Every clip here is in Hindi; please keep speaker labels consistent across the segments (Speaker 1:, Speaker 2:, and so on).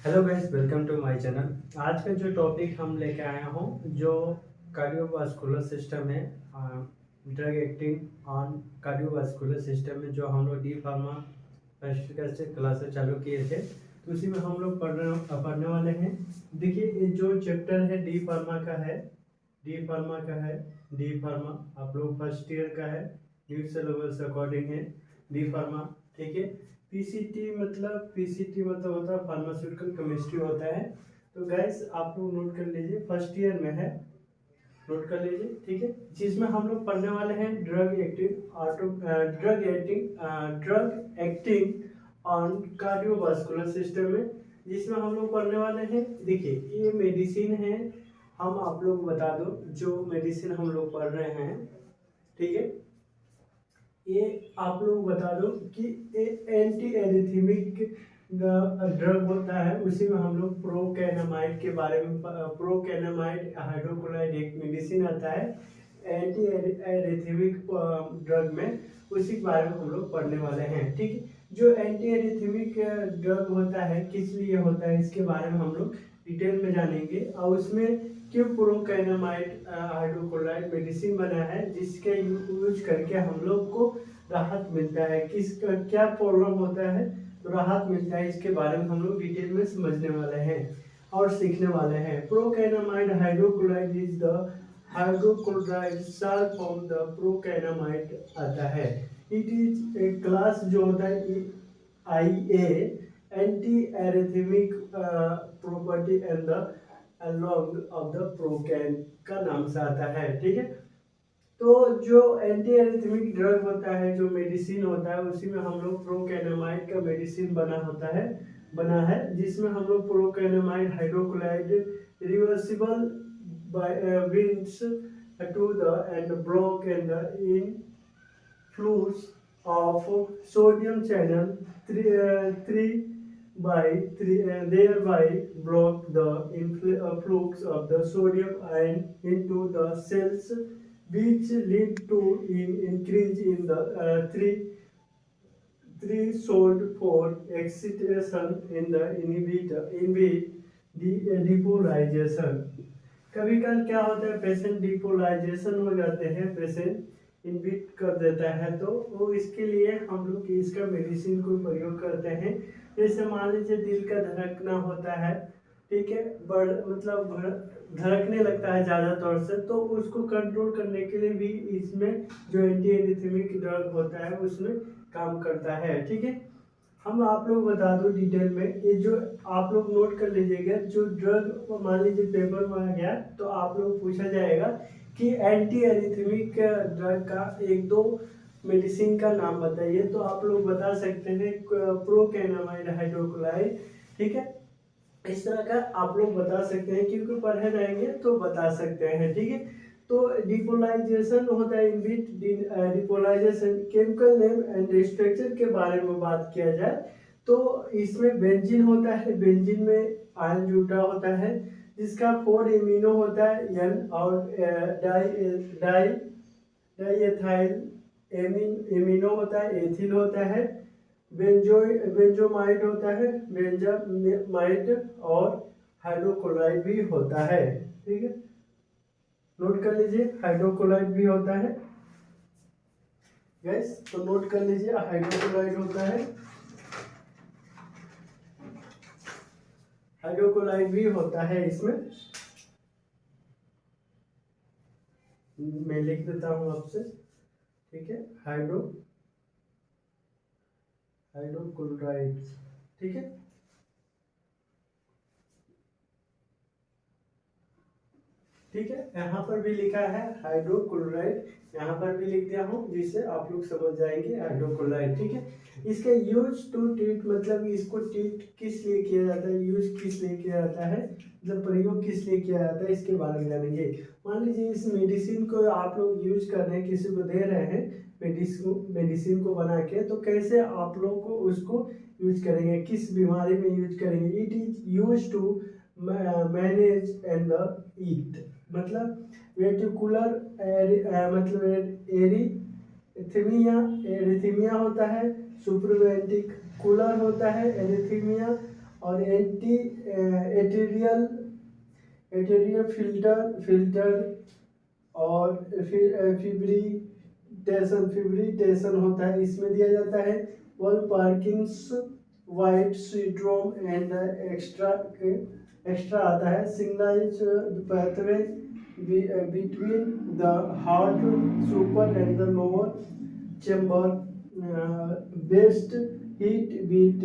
Speaker 1: Hello guys, welcome to my channel. आज का जो टॉपिक हम लेके आया हूँ, जो कार्डियोवास्कुलर सिस्टम है, drug acting on cardiovascular system में जो हम लोग डी फार्मा फर्स्ट ईयर से क्लासेस चालू किए थे, तो उसी में हम लोग पढ़ने वाले हैं। देखिए, ये जो चैप्टर है डी फार्मा का है, डी फार्मा का है। डी फार्मा आप लोग फर्स्ट ईयर का है, न्यू सिलेबस अकॉर्डिंग है डी फार्मा। ठीक है। पीसीटी मतलब होता है फार्मास्यूटिकल केमिस्ट्री होता है। तो गैस आप लोग नोट कर लीजिए, फर्स्ट ईयर में है, नोट कर लीजिए। ठीक है। जिसमें हम लोग पढ़ने वाले हैं drug acting on cardiovascular system में, जिसमें हम लोग पढ़ने वाले हैं। देखिए, ये मेडिसिन है। हम आप लोग बता दो जो मेडिसिन हम लोग पढ़ रहे हैं। ठीक है। ये आप लोग बता दो कि एंटी एरिथमिक ड्रग होता है। उसी में हम लोग प्रोकैनामाइड के बारे में, प्रोकैनामाइड हाइड्रोक्लोराइड एक मेडिसिन आता है एंटी एरिथमिक ड्रग में, उसी के बारे में हम लोग पढ़ने वाले हैं। ठीक है। जो एंटी एरिथमिक ड्रग होता है, किस लिए होता है, इसके बारे में हम लोग डिटेल में जानेंगे। और उसमें क्यों प्रोकैनामाइड हाइड्रोक्लोराइड मेडिसिन बना है, जिसके यूज करके हम लोग को राहत मिलता है, किसका क्या प्रॉब्लम होता है तो राहत मिलता है, इसके बारे में हम लोग डिटेल में समझने वाले हैं और सीखने वाले हैं। Procainamide hydrochloride is the hydrochloride salt from the procainamide आता है। इट इज ए क्लास जो होता है IA, anti arrhythmic property and the along of the procaine का नाम से आता है। ठीक है। तो जो एंटी एरिथमिक ड्रग होता है, जो मेडिसिन होता है, उसी में हम लोग प्रोकैनामाइड का मेडिसिन बना है, जिसमें हम लोग procainamide hydrochloride reversible binds to the and block and the influx of sodium channel 3 by 3, thereby block the influx of the sodium ion into the cells, which lead to increase in the threshold for excitation in the depolarization। कभी कल क्या होता है, पेशेंट डिपोलाइजेशन हो जाते हैं, पेशेंट इनबिट कर देता है, तो वो इसके लिए हम लोग इसका मेडिसिन को प्रयोग करते हैं। जैसे मान लीजिए दिल का धड़कना होता है, ठीक है, धड़कने लगता है ज़्यादा तौर से, तो उसको कंट्रोल करने के लिए भी इसमें जो एंटी एरिथमिक ड्रग होता है उसमें काम करता है। ठीक है। हम आप लोग बता दो डिटेल में, ये जो आप लोग नोट कर लीजिएगा, जो ड्रग मान लीजिए पेपर में आ गया तो आप लोग पूछा जाएगा कि एंटी एरिथमिक ड्रग का एक दो मेडिसिन का नाम बताइए, तो आप लोग बता सकते हैं प्रोकैनामाइड हाइड्रोक्लोराइड। ठीक है। इस तरह का आप लोग बता सकते हैं, क्योंकि पढ़े रहेंगे तो बता सकते हैं। ठीक है। तो डिपोलाइजेशन होता है, inhibit depolarization chemical name and structure के बारे में बात किया जाए तो इसमें बेंजीन होता है, बेंजीन में आयन जुटा होता है, जिसका 4 एमिनो होता है एन, और डाई डाई एथाइल एमिनो होता है, एथिल होता है, बेंजोमाइड होता है, बेंजामाइड, और हाइड्रोक्लोराइड भी होता है। ठीक है। नोट कर लीजिए, हाइड्रोक्लोराइड भी होता है गैस, तो नोट कर लीजिए हाइड्रोक्लोराइड होता है, हाइड्रोक्लोराइड भी होता है इसमें। मैं लिख देता हूं आपसे। ठीक है। हाइड्रोक्लोराइड। ठीक है। ठीक है। यहाँ पर भी लिखा है हाइड्रोक्लोराइड, यहाँ पर भी लिख दिया हूँ, जिससे आप लोग समझ जाएंगे हाइड्रोक्लोराइड। ठीक है। इसका यूज टू ट्रीट, मतलब इसको ट्रीट किस लिए किया जाता है, यूज किस लिए किया जाता है, मतलब प्रयोग किस लिए किया जाता है, इसके बारे में जानेंगे। मान लीजिए इस मेडिसिन को आप लोग यूज कर रहे हैं, किसी को दे रहे हैं मेडिसिन को बना के, तो कैसे आप लोग को उसको यूज करेंगे, किस बीमारी में यूज करेंगे। It is use to manage and eat, मतलब वेटिकुलर मतलब एरिथमिया होता है, सुप्रावेंट्रिकुलर होता है एरिथमिया, और एंटी एटेरियल एटेरियल फिल्टर और फिब्रिटेशन होता है, इसमें दिया जाता है। Wolff Parkinson's White syndrome and extra आता है। Signalize pathway between the heart super and the lower chamber, best heat beat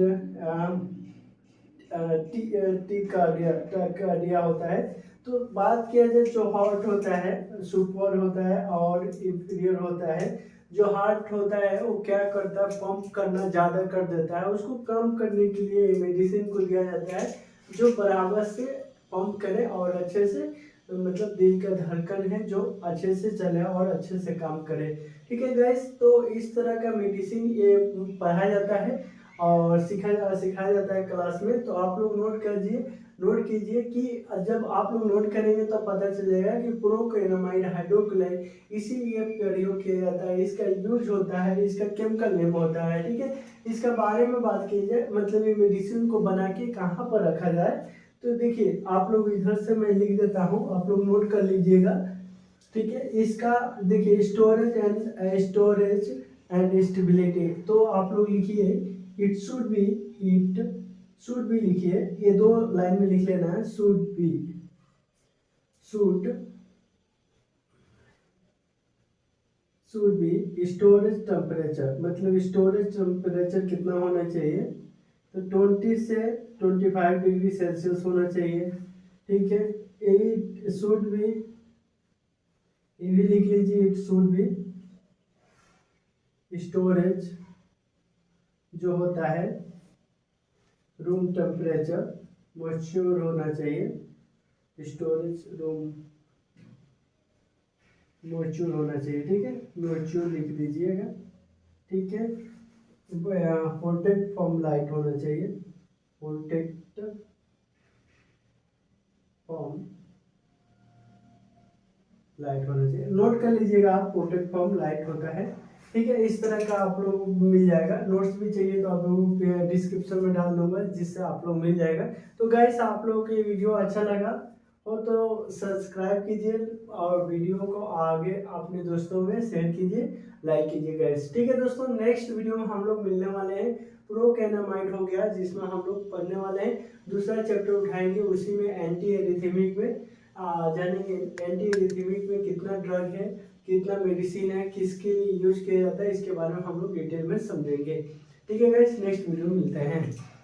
Speaker 1: tachycardia होता है। तो बात किया जाए जो हार्ट होता है, सुपर होता है और इंफीरियर होता है। जो हार्ट होता है वो क्या करता है, पंप करना ज़्यादा कर देता है। उसको कम करने के लिए मेडिसिन को दिया जाता है जो बराबर से पंप करे और अच्छे से, मतलब दिल का धड़कन है जो अच्छे से चले और अच्छे से काम करे। ठीक है गाइस, तो इस तरह का मेडिसिन ये पढ़ाया जाता है और सिखाया जाता है क्लास में। तो आप लोग नोट कीजिए कि जब आप लोग नोट करेंगे तो पता चलेगा कि प्रोकेनामाइड हाइड्रोक्लोराइड इसीलिए प्रयोग किया जाता है, इसका यूज होता है, इसका केमिकल नेम होता है। ठीक है, इसका बारे में बात की जाए, मतलब ये मेडिसिन को बना के कहाँ पर रखा जाए, तो देखिए आप लोग इधर से मैं लिख देता हूँ, आप लोग नोट कर लीजिएगा। ठीक है, इसका देखिए स्टोरेज एंड स्टेबिलिटी, तो आप लोग लिखिए इट शुड बी लिखिए, ये 2 लाइन में लिख लेना है। शुड बी स्टोरेज टेम्परेचर, मतलब स्टोरेज टेम्परेचर कितना होना चाहिए, तो 20 से 25 डिग्री सेल्सियस होना चाहिए। ठीक है, इट शुड बी, ये भी लिख लीजिए, इट शुड बी स्टोरेज जो होता है रूम टेम्परेचर मॉइस्चर होना चाहिए, स्टोरेज रूम मॉइस्चर होना चाहिए। ठीक है, मॉइस्चर लिख दीजिएगा। ठीक है, प्रोटेक्ट फ्रॉम लाइट होना चाहिए, प्रोटेक्ट फ्रॉम लाइट होना चाहिए, नोट कर लीजिएगा आप, प्रोटेक्ट फ्रॉम लाइट होता है। ठीक है, इस तरह का आप लोगों को मिल जाएगा। नोट्स भी चाहिए तो आप लोगों को डिस्क्रिप्शन में डाल दूंगा, जिससे आप लोग मिल जाएगा। तो गाइस, आप लोगों को ये वीडियो अच्छा लगा हो तो सब्सक्राइब कीजिए और वीडियो को आगे अपने दोस्तों में शेयर कीजिए, लाइक कीजिए गाइस। ठीक है दोस्तों, नेक्स्ट वीडियो में हम लोग मिलने वाले हैं, प्रोकेनामाइड हो गया जिसमें हम लोग पढ़ने वाले हैं, दूसरा चैप्टर उठाएंगे, उसी में एंटी एरिथमिक में जानेंगे। एंटी एरिथमिक में कितना ड्रग है, कितना मेडिसिन है, किसके लिए यूज किया जाता है, इसके बारे में हम लोग डिटेल में समझेंगे। ठीक है गाइस, नेक्स्ट वीडियो में मिलते हैं।